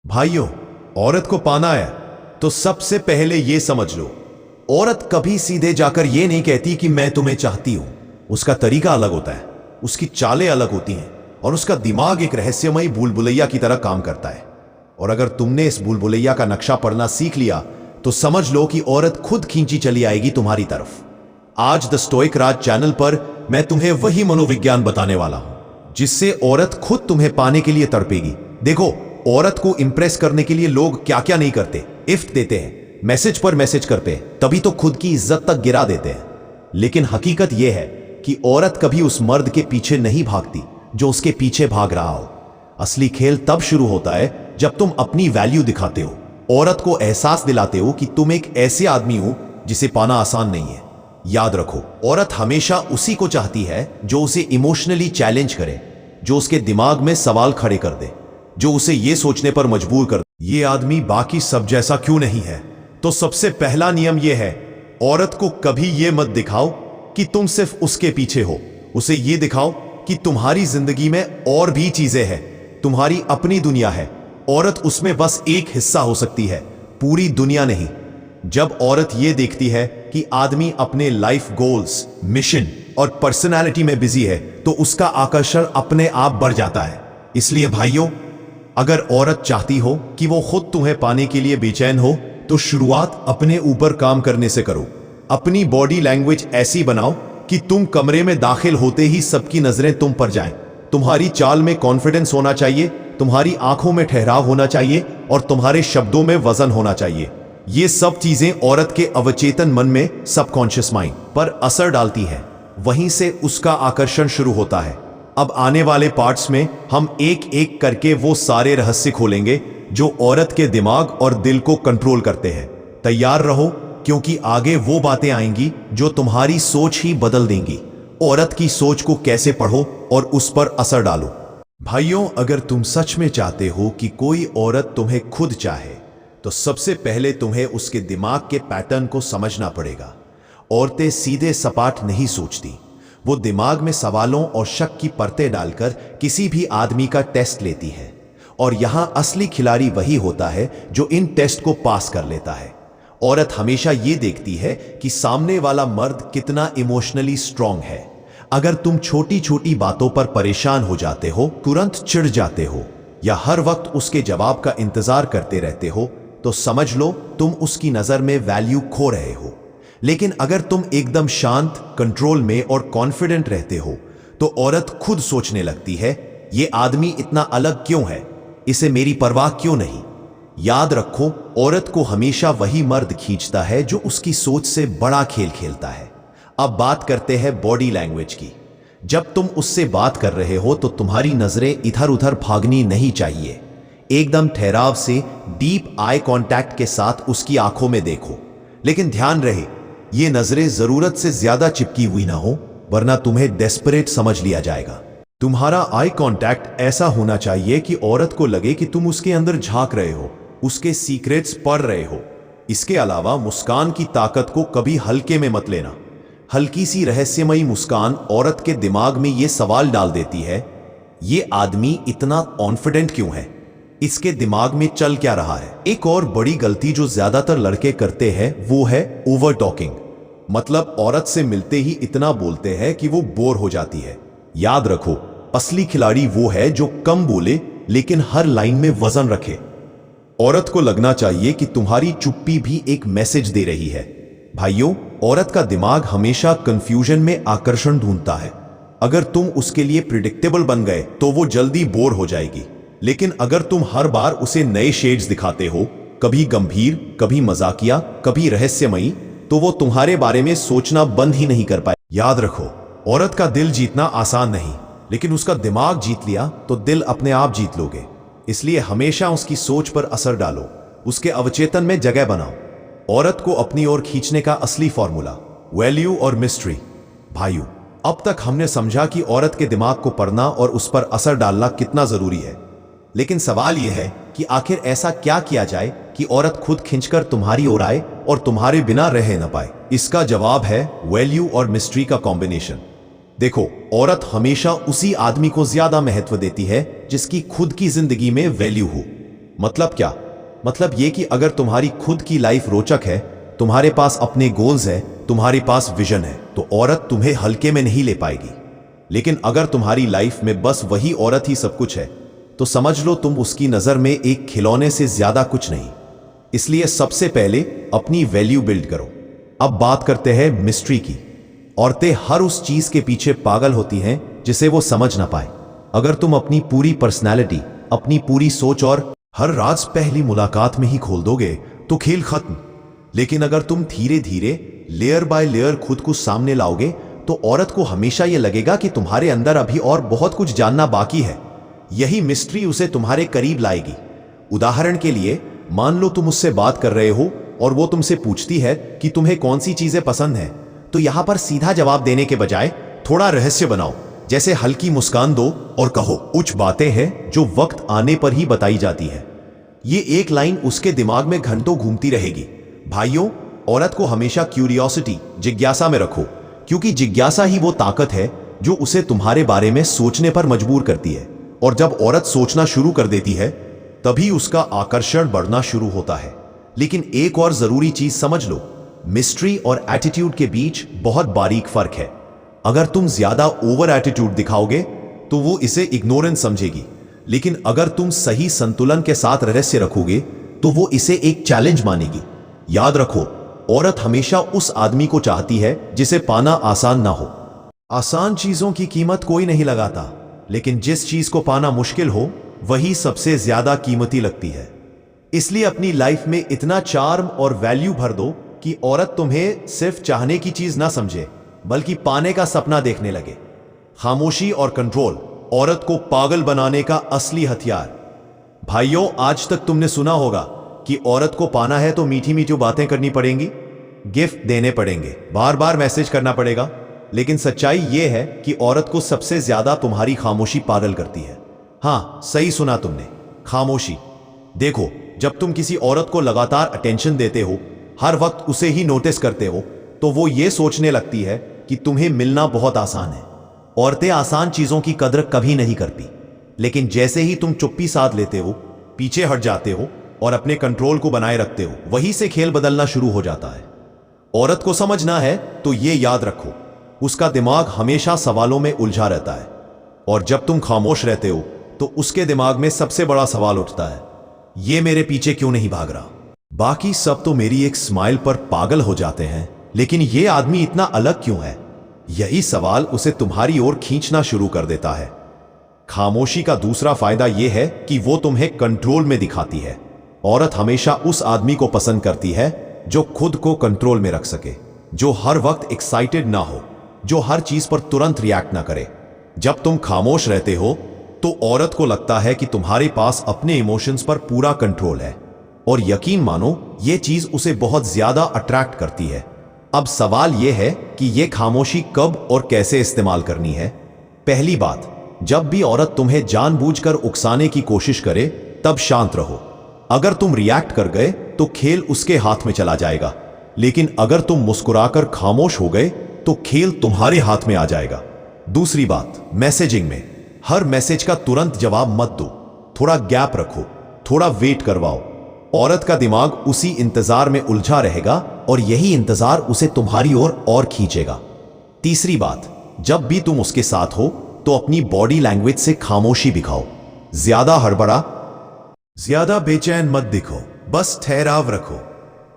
भाइयों, औरत को पाना है तो सबसे पहले यह समझ लो, औरत कभी सीधे जाकर यह नहीं कहती कि मैं तुम्हें चाहती हूं। उसका तरीका अलग होता है, उसकी चालें अलग होती हैं और उसका दिमाग एक रहस्यमयी भूलभुलैया की तरह काम करता है। और अगर तुमने इस भूलभुलैया का नक्शा पढ़ना सीख लिया तो समझ लो कि औरत खुद खींची चली आएगी तुम्हारी तरफ। आज द स्टोइक राज चैनल पर मैं तुम्हें वही मनोविज्ञान बताने वाला हूं जिससे औरत खुद तुम्हें पाने के लिए तड़पेगी। देखो, औरत को इंप्रेस करने के लिए लोग क्या क्या नहीं करते। इफ्त देते हैं, मैसेज पर मैसेज करते हैं, तभी तो खुद की इज्जत तक गिरा देते हैं। लेकिन हकीकत यह है कि औरत कभी उस मर्द के पीछे नहीं भागती जो उसके पीछे भाग रहा हो। असली खेल तब शुरू होता है जब तुम अपनी वैल्यू दिखाते हो, औरत को एहसास दिलाते हो कि तुम एक ऐसे आदमी हो जिसे पाना आसान नहीं है। याद रखो, औरत हमेशा उसी को चाहती है जो उसे इमोशनली चैलेंज करे, जो उसके दिमाग में सवाल खड़े कर दे, जो उसे यह सोचने पर मजबूर कर दे, ये आदमी बाकी सब जैसा क्यों नहीं है। तो सबसे पहला नियम यह है, औरत को कभी यह मत दिखाओ कि तुम सिर्फ उसके पीछे हो। उसे यह दिखाओ कि तुम्हारी जिंदगी में और भी चीजें हैं, तुम्हारी अपनी दुनिया है। औरत उसमें बस एक हिस्सा हो सकती है, पूरी दुनिया नहीं। जब औरत यह देखती है कि आदमी अपने लाइफ गोल्स, मिशन और पर्सनालिटी में बिजी है तो उसका आकर्षण अपने आप बढ़ जाता है। इसलिए भाइयों, अगर औरत चाहती हो कि वो खुद तुम्हें पाने के लिए बेचैन हो तो शुरुआत अपने ऊपर काम करने से करो। अपनी बॉडी लैंग्वेज ऐसी बनाओ कि तुम कमरे में दाखिल होते ही सबकी नजरें तुम पर जाएं। तुम्हारी चाल में कॉन्फिडेंस होना चाहिए, तुम्हारी आंखों में ठहराव होना चाहिए और तुम्हारे शब्दों में वजन होना चाहिए। ये सब चीजें औरत के अवचेतन मन में, सबकॉन्शियस माइंड पर असर डालती है। वहीं से उसका आकर्षण शुरू होता है। अब आने वाले पार्ट्स में हम एक एक करके वो सारे रहस्य खोलेंगे जो औरत के दिमाग और दिल को कंट्रोल करते हैं। तैयार रहो, क्योंकि आगे वो बातें आएंगी जो तुम्हारी सोच ही बदल देंगी। औरत की सोच को कैसे पढ़ो और उस पर असर डालो। भाइयों, अगर तुम सच में चाहते हो कि कोई औरत तुम्हें खुद चाहे तो सबसे पहले तुम्हें उसके दिमाग के पैटर्न को समझना पड़ेगा। औरतें सीधे सपाट नहीं सोचती, वो दिमाग में सवालों और शक की परतें डालकर किसी भी आदमी का टेस्ट लेती है। और यहां असली खिलाड़ी वही होता है जो इन टेस्ट को पास कर लेता है। औरत हमेशा ये देखती है कि सामने वाला मर्द कितना इमोशनली स्ट्रांग है। अगर तुम छोटी छोटी बातों पर परेशान हो जाते हो, तुरंत चिढ़ जाते हो या हर वक्त उसके जवाब का इंतजार करते रहते हो तो समझ लो तुम उसकी नजर में वैल्यू खो रहे हो। लेकिन अगर तुम एकदम शांत, कंट्रोल में और कॉन्फिडेंट रहते हो तो औरत खुद सोचने लगती है, ये आदमी इतना अलग क्यों है, इसे मेरी परवाह क्यों नहीं। याद रखो, औरत को हमेशा वही मर्द खींचता है जो उसकी सोच से बड़ा खेल खेलता है। अब बात करते हैं बॉडी लैंग्वेज की। जब तुम उससे बात कर रहे हो तो तुम्हारी नजरें इधर उधर भागनी नहीं चाहिए। एकदम ठहराव से डीप आई कांटेक्ट के साथ उसकी आंखों में देखो। लेकिन ध्यान रहे, ये नजरें जरूरत से ज्यादा चिपकी हुई ना हो, वरना तुम्हें डेस्परेट समझ लिया जाएगा। तुम्हारा आई कांटेक्ट ऐसा होना चाहिए कि औरत को लगे कि तुम उसके अंदर झांक रहे हो, उसके सीक्रेट्स पढ़ रहे हो। इसके अलावा मुस्कान की ताकत को कभी हल्के में मत लेना। हल्की सी रहस्यमयी मुस्कान औरत के दिमाग में यह सवाल डाल देती है, ये आदमी इतना कॉन्फिडेंट क्यों है, इसके दिमाग में चल क्या रहा है। एक और बड़ी गलती जो ज्यादातर लड़के करते हैं वो है ओवर टॉकिंग। मतलब औरत से मिलते ही इतना बोलते हैं कि वो बोर हो जाती है। याद रखो, असली खिलाड़ी वो है जो कम बोले लेकिन हर लाइन में वजन रखे। औरत को लगना चाहिए कि तुम्हारी चुप्पी भी एक मैसेज दे रही है। भाइयों, औरत का दिमाग हमेशा कंफ्यूजन में आकर्षण ढूंढता है। अगर तुम उसके लिए प्रिडिक्टेबल बन गए तो वो जल्दी बोर हो जाएगी। लेकिन अगर तुम हर बार उसे नए शेड्स दिखाते हो, कभी गंभीर, कभी मजाकिया, कभी रहस्यमयी, तो वो तुम्हारे बारे में सोचना बंद ही नहीं कर पाए। याद रखो, औरत का दिल जीतना आसान नहीं, लेकिन उसका दिमाग जीत लिया तो दिल अपने आप जीत लोगे। इसलिए हमेशा उसकी सोच पर असर डालो, उसके अवचेतन में जगह बनाओ। औरत को अपनी ओर खींचने का असली फॉर्मूला, वैल्यू और मिस्ट्री। भाइयों, अब तक हमने समझा कि औरत के दिमाग को पढ़ना और उस पर असर डालना कितना जरूरी है। लेकिन सवाल यह है कि आखिर ऐसा क्या किया जाए कि औरत खुद खींचकर तुम्हारी ओर आए और तुम्हारे बिना रह न पाए। इसका जवाब है वैल्यू और मिस्ट्री का कॉम्बिनेशन। देखो, औरत हमेशा उसी आदमी को ज्यादा महत्व देती है जिसकी खुद की जिंदगी में वैल्यू हो। मतलब क्या? मतलब ये कि अगर तुम्हारी खुद की लाइफ रोचक है, तुम्हारे पास अपने गोल्स है, तुम्हारे पास विजन है, तो औरत तुम्हें हल्के में नहीं ले पाएगी। लेकिन अगर तुम्हारी लाइफ में बस वही औरत ही सब कुछ है, तो समझ लो तुम उसकी नजर में एक खिलौने से ज्यादा कुछ नहीं। इसलिए सबसे पहले अपनी वैल्यू बिल्ड करो। अब बात करते हैं मिस्ट्री की। औरतें हर उस चीज के पीछे पागल होती हैं जिसे वो समझ ना पाए। अगर तुम अपनी पूरी पर्सनैलिटी, अपनी पूरी सोच और हर राज पहली मुलाकात में ही खोल दोगे तो खेल खत्म। लेकिन अगर तुम धीरे धीरे, लेयर बाय लेयर खुद को सामने लाओगे, तो औरत को हमेशा यह लगेगा कि तुम्हारे अंदर अभी और बहुत कुछ जानना बाकी है। यही मिस्ट्री उसे तुम्हारे करीब लाएगी। उदाहरण के लिए, मान लो तुम उससे बात कर रहे हो और वो तुमसे पूछती है कि तुम्हें कौन सी चीजें पसंद हैं, तो यहां पर सीधा जवाब देने के बजाय थोड़ा रहस्य बनाओ। जैसे हल्की मुस्कान दो और कहो, कुछ बातें हैं जो वक्त आने पर ही बताई जाती है। ये एक लाइन उसके दिमाग में घंटों घूमती रहेगी। भाइयों, औरत को हमेशा क्यूरियोसिटी, जिज्ञासा में रखो, क्योंकि जिज्ञासा ही वो ताकत है जो उसे तुम्हारे बारे में सोचने पर मजबूर करती है। और जब औरत सोचना शुरू कर देती है, तभी उसका आकर्षण बढ़ना शुरू होता है। लेकिन एक और जरूरी चीज समझ लो, मिस्ट्री और एटीट्यूड के बीच बहुत बारीक फर्क है। अगर तुम ज्यादा ओवर एटीट्यूड दिखाओगे तो वो इसे इग्नोरेंस समझेगी, लेकिन अगर तुम सही संतुलन के साथ रहस्य रखोगे तो वो इसे एक चैलेंज मानेगी। याद रखो, औरत हमेशा उस आदमी को चाहती है जिसे पाना आसान ना हो। आसान चीजों की कीमत कोई नहीं लगाता, लेकिन जिस चीज को पाना मुश्किल हो वही सबसे ज्यादा कीमती लगती है। इसलिए अपनी लाइफ में इतना चार्म और वैल्यू भर दो कि औरत तुम्हें सिर्फ चाहने की चीज ना समझे, बल्कि पाने का सपना देखने लगे। खामोशी और कंट्रोल औरत को पागल बनाने का असली हथियार। भाइयों, आज तक तुमने सुना होगा कि औरत को पाना है तो मीठी मीठी बातें करनी पड़ेंगी, गिफ्ट देने पड़ेंगे, बार बार मैसेज करना पड़ेगा। लेकिन सच्चाई यह है कि औरत को सबसे ज्यादा तुम्हारी खामोशी पागल करती है। हां, सही सुना तुमने, खामोशी। देखो, जब तुम किसी औरत को लगातार अटेंशन देते हो, हर वक्त उसे ही नोटिस करते हो, तो वो ये सोचने लगती है कि तुम्हें मिलना बहुत आसान है। औरतें आसान चीजों की कदर कभी नहीं करती, लेकिन जैसे ही तुम चुप्पी साध लेते हो, पीछे हट जाते हो और अपने कंट्रोल को बनाए रखते हो, वहीं से खेल बदलना शुरू हो जाता है। औरत को समझना है तो ये याद रखो, उसका दिमाग हमेशा सवालों में उलझा रहता है, और जब तुम खामोश रहते हो तो उसके दिमाग में सबसे बड़ा सवाल उठता है, ये मेरे पीछे क्यों नहीं भाग रहा। बाकी सब तो मेरी एक स्माइल पर पागल हो जाते हैं, लेकिन ये आदमी इतना अलग क्यों है? यही सवाल उसे तुम्हारी ओर खींचना शुरू कर देता है। खामोशी का दूसरा फायदा यह है कि वो तुम्हें कंट्रोल में दिखाती है। औरत हमेशा उस आदमी को पसंद करती है जो खुद को कंट्रोल में रख सके, जो हर वक्त एक्साइटेड ना हो, जो हर चीज पर तुरंत रिएक्ट ना करे। जब तुम खामोश रहते हो तो औरत को लगता है कि तुम्हारे पास अपने इमोशंस पर पूरा कंट्रोल है, और यकीन मानो यह चीज उसे बहुत ज्यादा अट्रैक्ट करती है। अब सवाल यह है कि यह खामोशी कब और कैसे इस्तेमाल करनी है। पहली बात, जब भी औरत तुम्हें जानबूझकर उकसाने की कोशिश करे, तब शांत रहो। अगर तुम रिएक्ट कर गए तो खेल उसके हाथ में चला जाएगा, लेकिन अगर तुम मुस्कुराकर खामोश हो गए तो खेल तुम्हारे हाथ में आ जाएगा। दूसरी बात, मैसेजिंग में हर मैसेज का तुरंत जवाब मत दो, थोड़ा गैप रखो, थोड़ा वेट करवाओ। औरत का दिमाग उसी इंतजार में उलझा रहेगा और यही इंतजार उसे तुम्हारी ओर और खींचेगा। तीसरी बात, जब भी तुम उसके साथ हो तो अपनी बॉडी लैंग्वेज से खामोशी दिखाओ। ज्यादा हड़बड़ा, ज्यादा बेचैन मत दिखो, बस ठहराव रखो।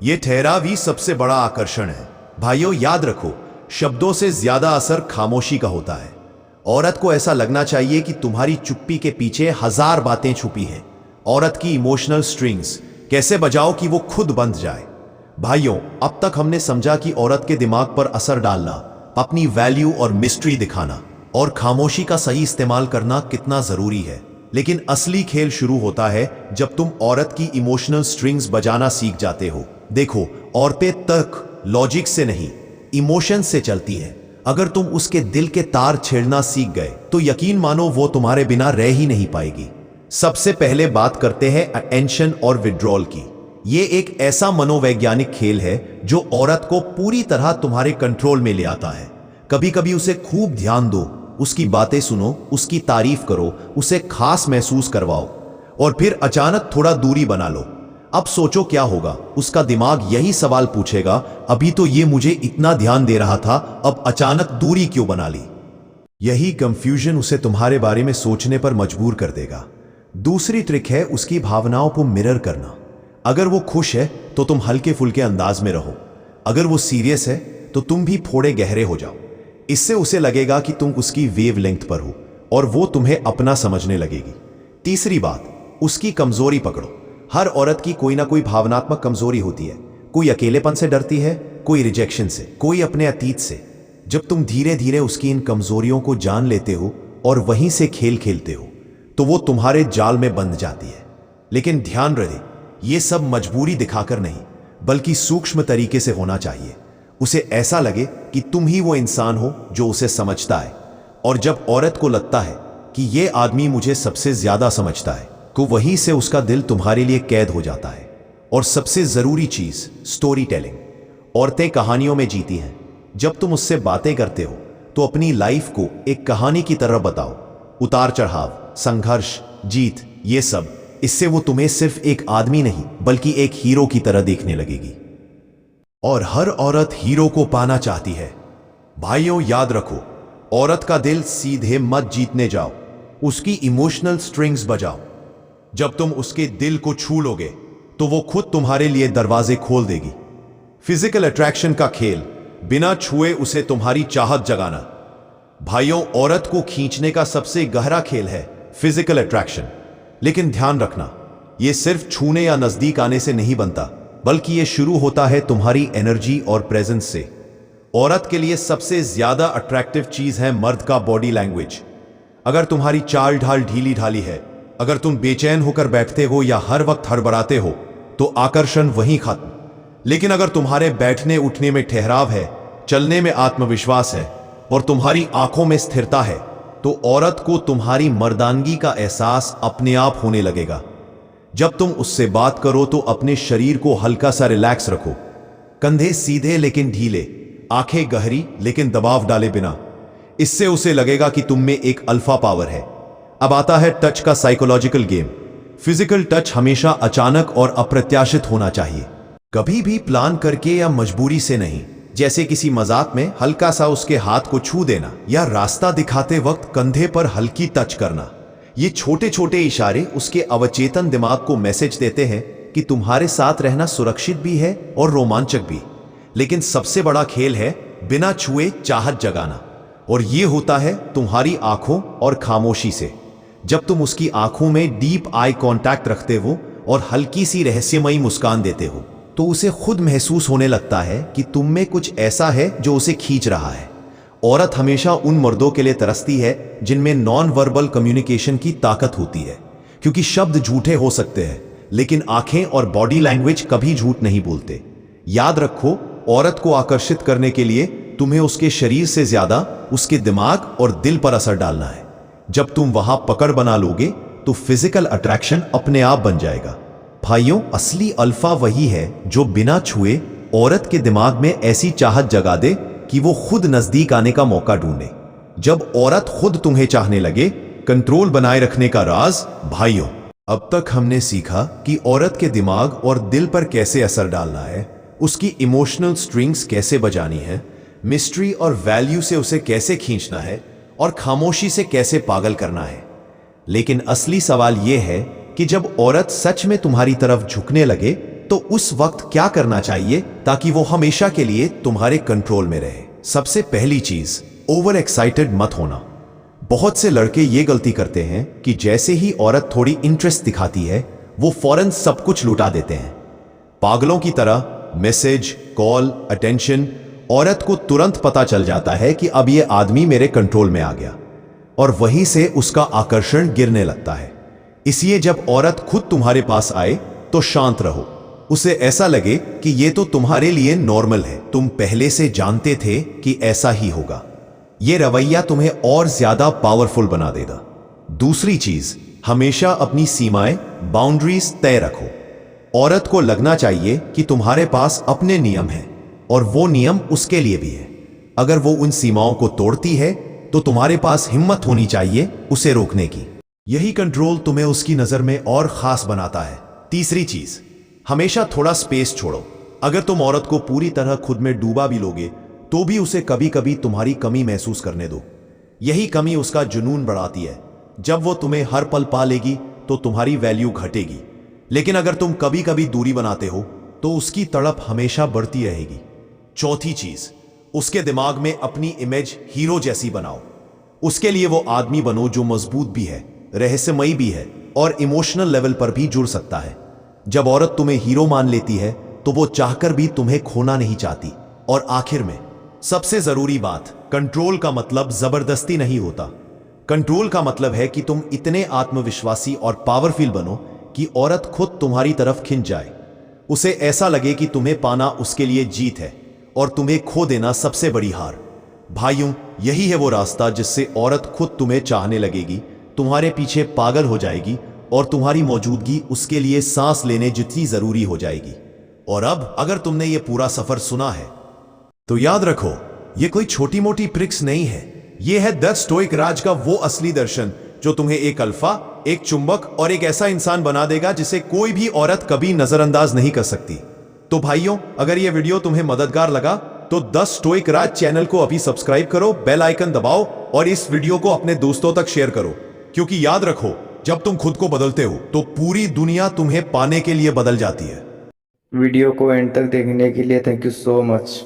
यह ठहराव ही सबसे बड़ा आकर्षण है। भाइयों, याद रखो, शब्दों से ज्यादा असर खामोशी का होता है। औरत को ऐसा लगना चाहिए कि तुम्हारी चुप्पी के पीछे हजार बातें छुपी हैं। औरत की इमोशनल स्ट्रिंग्स कैसे बजाओ कि वो खुद बंध जाए। भाइयों, अब तक हमने समझा कि औरत के दिमाग पर असर डालना, अपनी वैल्यू और मिस्ट्री दिखाना और खामोशी का सही इस्तेमाल करना कितना जरूरी है। लेकिन असली खेल शुरू होता है जब तुम औरत की इमोशनल स्ट्रिंग्स बजाना सीख जाते हो। देखो, औरतें तर्क, लॉजिक से नहीं, इमोशन से चलती है। अगर तुम उसके दिल के तार छेड़ना सीख गए तो यकीन मानो वो तुम्हारे बिना रह ही नहीं पाएगी। सबसे पहले बात करते हैं अटेंशन और विड्रॉल की। ये एक ऐसा मनोवैज्ञानिक खेल है जो औरत को पूरी तरह तुम्हारे कंट्रोल में ले आता है। कभी कभी उसे खूब ध्यान दो, उसकी बातें सुनो, उसकी तारीफ करो, उसे खास महसूस करवाओ। और फिर अचानक थोड़ा दूरी बना लो। अब सोचो क्या होगा। उसका दिमाग यही सवाल पूछेगा, अभी तो ये मुझे इतना ध्यान दे रहा था, अब अचानक दूरी क्यों बना ली। यही कंफ्यूजन उसे तुम्हारे बारे में सोचने पर मजबूर कर देगा। दूसरी ट्रिक है उसकी भावनाओं को मिरर करना। अगर वो खुश है तो तुम हल्के फुल्के अंदाज में रहो, अगर वो सीरियस है तो तुम भी थोड़े गहरे हो जाओ। इससे उसे लगेगा कि तुम उसकी वेवलेंथ पर हो और वो तुम्हें अपना समझने लगेगी। तीसरी बात, उसकी कमजोरी पकड़ो। हर औरत की कोई ना कोई भावनात्मक कमजोरी होती है। कोई अकेलेपन से डरती है, कोई रिजेक्शन से, कोई अपने अतीत से। जब तुम धीरे धीरे उसकी इन कमजोरियों को जान लेते हो और वहीं से खेल खेलते हो तो वो तुम्हारे जाल में बंध जाती है। लेकिन ध्यान रहे, ये सब मजबूरी दिखाकर नहीं, बल्कि सूक्ष्म तरीके से होना चाहिए। उसे ऐसा लगे कि तुम ही वो इंसान हो जो उसे समझता है। और जब औरत को लगता है कि ये आदमी मुझे सबसे ज्यादा समझता है, तो वहीं से उसका दिल तुम्हारे लिए कैद हो जाता है। और सबसे जरूरी चीज, स्टोरी टेलिंग। औरतें कहानियों में जीती हैं। जब तुम उससे बातें करते हो तो अपनी लाइफ को एक कहानी की तरह बताओ। उतार चढ़ाव, संघर्ष, जीत, ये सब। इससे वो तुम्हें सिर्फ एक आदमी नहीं बल्कि एक हीरो की तरह देखने लगेगी। और हर औरत हीरो को पाना चाहती है। भाइयों, याद रखो, औरत का दिल सीधे मत जीतने जाओ, उसकी इमोशनल स्ट्रिंग्स बजाओ। जब तुम उसके दिल को छू लोगे तो वो खुद तुम्हारे लिए दरवाजे खोल देगी। फिजिकल अट्रैक्शन का खेल, बिना छुए उसे तुम्हारी चाहत जगाना। भाइयों, औरत को खींचने का सबसे गहरा खेल है फिजिकल अट्रैक्शन। लेकिन ध्यान रखना, यह सिर्फ छूने या नजदीक आने से नहीं बनता, बल्कि यह शुरू होता है तुम्हारी एनर्जी और प्रेजेंस से। औरत के लिए सबसे ज्यादा अट्रैक्टिव चीज है मर्द का बॉडी लैंग्वेज। अगर तुम्हारी चाल ढाल ढीली ढाली है, अगर तुम बेचैन होकर बैठते हो या हर वक्त हड़बड़ाते हो, तो आकर्षण वहीं खत्म। लेकिन अगर तुम्हारे बैठने उठने में ठहराव है, चलने में आत्मविश्वास है और तुम्हारी आंखों में स्थिरता है, तो औरत को तुम्हारी मर्दानगी का एहसास अपने आप होने लगेगा। जब तुम उससे बात करो तो अपने शरीर को हल्का सा रिलैक्स रखो। कंधे सीधे लेकिन ढीले, आंखें गहरी लेकिन दबाव डाले बिना। इससे उसे लगेगा कि तुम में एक अल्फा पावर है। अब आता है टच का साइकोलॉजिकल गेम। फिजिकल टच हमेशा अचानक और अप्रत्याशित होना चाहिए, कभी भी प्लान करके या मजबूरी से नहीं। जैसे किसी मजाक में हल्का सा उसके हाथ को छू देना या रास्ता दिखाते वक्त कंधे पर हल्की टच करना। ये छोटे छोटे इशारे उसके अवचेतन दिमाग को मैसेज देते हैं कि तुम्हारे साथ रहना सुरक्षित भी है और रोमांचक भी। लेकिन सबसे बड़ा खेल है बिना छुए चाहत जगाना, और ये होता है तुम्हारी आंखों और खामोशी से। जब तुम उसकी आंखों में डीप आई कांटेक्ट रखते हो और हल्की सी रहस्यमयी मुस्कान देते हो, तो उसे खुद महसूस होने लगता है कि तुम में कुछ ऐसा है जो उसे खींच रहा है। औरत हमेशा उन मर्दों के लिए तरसती है जिनमें नॉन वर्बल कम्युनिकेशन की ताकत होती है, क्योंकि शब्द झूठे हो सकते हैं लेकिन आंखें और बॉडी लैंग्वेज कभी झूठ नहीं बोलते। याद रखो, औरत को आकर्षित करने के लिए तुम्हें उसके शरीर से ज्यादा उसके दिमाग और दिल पर असर डालना है। जब तुम वहां पकड़ बना लोगे तो फिजिकल अट्रैक्शन अपने आप बन जाएगा। भाइयों, असली अल्फा वही है जो बिना छुए औरत के दिमाग में ऐसी चाहत जगा दे कि वो खुद नजदीक आने का मौका ढूंढे। जब औरत खुद तुम्हें चाहने लगे, कंट्रोल बनाए रखने का राज। भाइयों, अब तक हमने सीखा कि औरत के दिमाग और दिल पर कैसे असर डालना है, उसकी इमोशनल स्ट्रिंग्स कैसे बजानी है, मिस्ट्री और वैल्यू से उसे कैसे खींचना है और खामोशी से कैसे पागल करना है। लेकिन असली सवाल यह है कि जब औरत सच में तुम्हारी तरफ झुकने लगे तो उस वक्त क्या करना चाहिए ताकि वो हमेशा के लिए तुम्हारे कंट्रोल में रहे। सबसे पहली चीज, ओवर एक्साइटेड मत होना। बहुत से लड़के ये गलती करते हैं कि जैसे ही औरत थोड़ी इंटरेस्ट दिखाती है, वो फौरन सब कुछ लुटा देते हैं। पागलों की तरह मैसेज, कॉल, अटेंशन। औरत को तुरंत पता चल जाता है कि अब ये आदमी मेरे कंट्रोल में आ गया, और वहीं से उसका आकर्षण गिरने लगता है। इसलिए जब औरत खुद तुम्हारे पास आए तो शांत रहो। उसे ऐसा लगे कि ये तो तुम्हारे लिए नॉर्मल है, तुम पहले से जानते थे कि ऐसा ही होगा। ये रवैया तुम्हें और ज्यादा पावरफुल बना देगा। दूसरी चीज, हमेशा अपनी सीमाएं, बाउंड्रीज तय रखो। औरत को लगना चाहिए कि तुम्हारे पास अपने नियम हैं और वो नियम उसके लिए भी है। अगर वो उन सीमाओं को तोड़ती है तो तुम्हारे पास हिम्मत होनी चाहिए उसे रोकने की। यही कंट्रोल तुम्हें उसकी नजर में और खास बनाता है। तीसरी चीज, हमेशा थोड़ा स्पेस छोड़ो। अगर तुम औरत को पूरी तरह खुद में डूबा भी लोगे तो भी उसे कभी कभी तुम्हारी कमी महसूस करने दो। यही कमी उसका जुनून बढ़ाती है। जब वो तुम्हें हर पल पा लेगी तो तुम्हारी वैल्यू घटेगी, लेकिन अगर तुम कभी कभी दूरी बनाते हो तो उसकी तड़प हमेशा बढ़ती रहेगी। चौथी चीज, उसके दिमाग में अपनी इमेज हीरो जैसी बनाओ। उसके लिए वो आदमी बनो जो मजबूत भी है, रहस्यमयी भी है और इमोशनल लेवल पर भी जुड़ सकता है। जब औरत तुम्हें हीरो मान लेती है तो वो चाहकर भी तुम्हें खोना नहीं चाहती। और आखिर में सबसे जरूरी बात, कंट्रोल का मतलब जबरदस्ती नहीं होता। कंट्रोल का मतलब है कि तुम इतने आत्मविश्वासी और पावरफुल बनो कि औरत खुद तुम्हारी तरफ खिंच जाए। उसे ऐसा लगे कि तुम्हें पाना उसके लिए जीत है और तुम्हें खो देना सबसे बड़ी हार। भाइयों, यही है वो रास्ता जिससे औरत खुद तुम्हें चाहने लगेगी, तुम्हारे पीछे पागल हो जाएगी और तुम्हारी मौजूदगी उसके लिए सांस लेने जितनी जरूरी हो जाएगी। और अब अगर तुमने ये पूरा सफर सुना है तो याद रखो, ये कोई छोटी मोटी ट्रिक्स नहीं है। ये है द स्टोइक राज का वो असली दर्शन जो तुम्हें एक अल्फा, एक चुंबक और एक ऐसा इंसान बना देगा जिसे कोई भी औरत कभी नजरअंदाज नहीं कर सकती। तो भाइयों, अगर ये वीडियो तुम्हें मददगार लगा तो द स्टोइक राज चैनल को अभी सब्सक्राइब करो, बेल आइकन दबाओ और इस वीडियो को अपने दोस्तों तक शेयर करो। क्योंकि याद रखो, जब तुम खुद को बदलते हो तो पूरी दुनिया तुम्हें पाने के लिए बदल जाती है। वीडियो को एंड तक देखने के लिए थैंक यू सो मच।